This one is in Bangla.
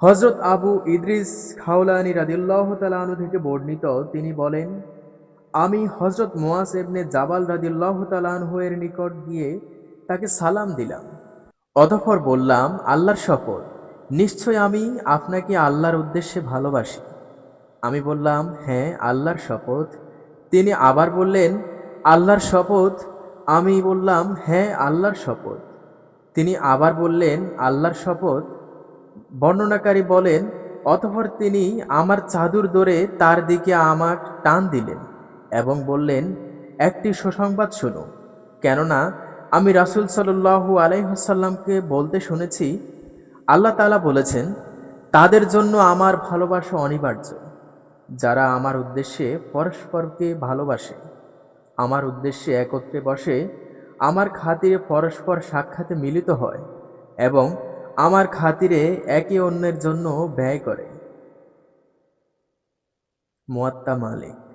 হযরত আবু ইদ্রিস খাওলানী রাদিয়াল্লাহু তাআলা আনহু থেকে বর্ণিত, তিনি বলেন, আমি হযরত মুআয ইবনে জাবাল রাদিয়াল্লাহু তাআলা আনহু এর নিকট গিয়ে তাকে সালাম দিলাম। অতঃপর বললাম, আল্লাহর শপথ, নিশ্চয় আমি আপনাকে আল্লাহর উদ্দেশ্যে ভালোবাসি। আমি বললাম, হ্যাঁ, আল্লাহর শপথ। তিনি আবার বললেন, আল্লাহর শপথ। আমি বললাম, হ্যাঁ, আল্লাহর শপথ। তিনি আবার বললেন, আল্লাহর শপথ। বর্ণনাকারী বলেন, অতঃপর তিনি আমার চাদর ধরে তার দিকে আমাক টান দিলেন এবং বললেন, একটি সুসংবাদ শোনো, কেননা আমি রাসূল সাল্লাল্লাহু আলাইহি ওয়াসাল্লামকে বলতে শুনেছি, আল্লাহ তাআলা বলেছেন, তাদের জন্য আমার ভালোবাসা অনিবার্য, যারা আমার উদ্দেশ্যে পরস্পরকে ভালোবাসে, আমার উদ্দেশ্যে একত্রে বসে, আমার খাতিরে পরস্পর সাক্ষাতে মিলিত হয় এবং আমার খাতিরে একে অন্যের জন্য ব্যয় করে। মুয়াত্তা মালিক।